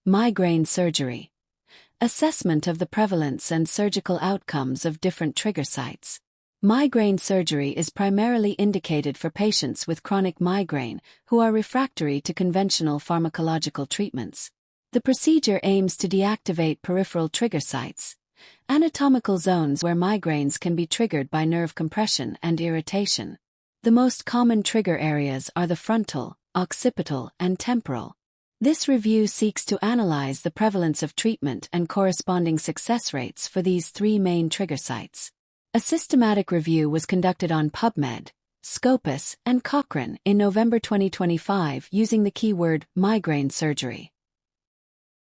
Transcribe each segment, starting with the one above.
Migraine surgery. Assessment of the prevalence and surgical outcomes of different trigger sites. Migraine surgery is primarily indicated for patients with chronic migraine who are refractory to conventional pharmacological treatments. The procedure aims to deactivate peripheral trigger sites, anatomical zones where migraines can be triggered by nerve compression and irritation. The most common trigger areas are the frontal, occipital, and temporal. This review seeks to analyze the prevalence of treatment and corresponding success rates for these three main trigger sites. A systematic review was conducted on PubMed, Scopus, and Cochrane in November 2025 using the keyword migraine surgery.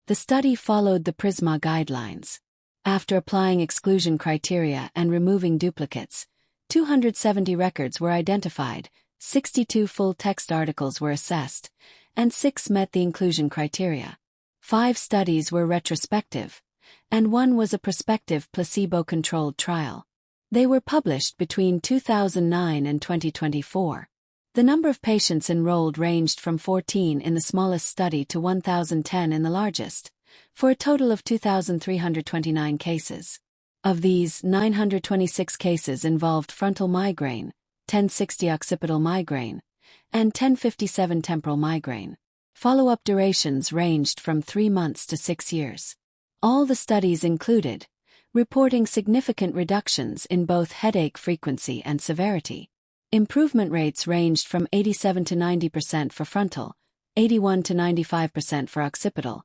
The study followed the PRISMA guidelines. After applying exclusion criteria and removing duplicates, 270 records were identified, 62 full-text articles were assessed, and 6 met the inclusion criteria. 5 studies were retrospective, and 1 was a prospective placebo-controlled trial. They were published between 2009 and 2024. The number of patients enrolled ranged from 14 in the smallest study to 1,010 in the largest, for a total of 2,329 cases. Of these, 926 cases involved frontal migraine, 1060 occipital migraine, and 1057 temporal migraine. Follow-up durations ranged from 3 months to 6 years. All the studies included reporting significant reductions in both headache frequency and severity. Improvement rates ranged from 87 to 90% for frontal, 81 to 95% for occipital,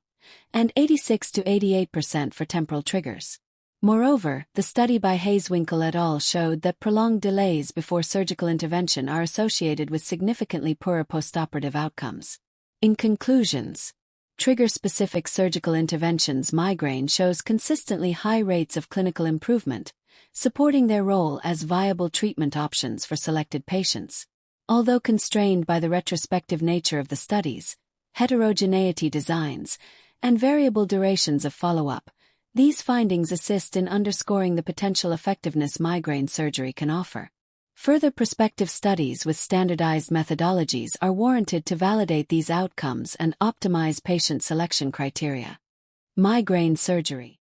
and 86 to 88% for temporal triggers. Moreover, the study by Hayes-Winkle et al. Showed that prolonged delays before surgical intervention are associated with significantly poorer postoperative outcomes. In conclusions, trigger-specific surgical interventions migraine shows consistently high rates of clinical improvement, supporting their role as viable treatment options for selected patients. Although constrained by the retrospective nature of the studies, heterogeneity designs, and variable durations of follow-up, these findings assist in underscoring the potential effectiveness migraine surgery can offer. Further prospective studies with standardized methodologies are warranted to validate these outcomes and optimize patient selection criteria. Migraine surgery.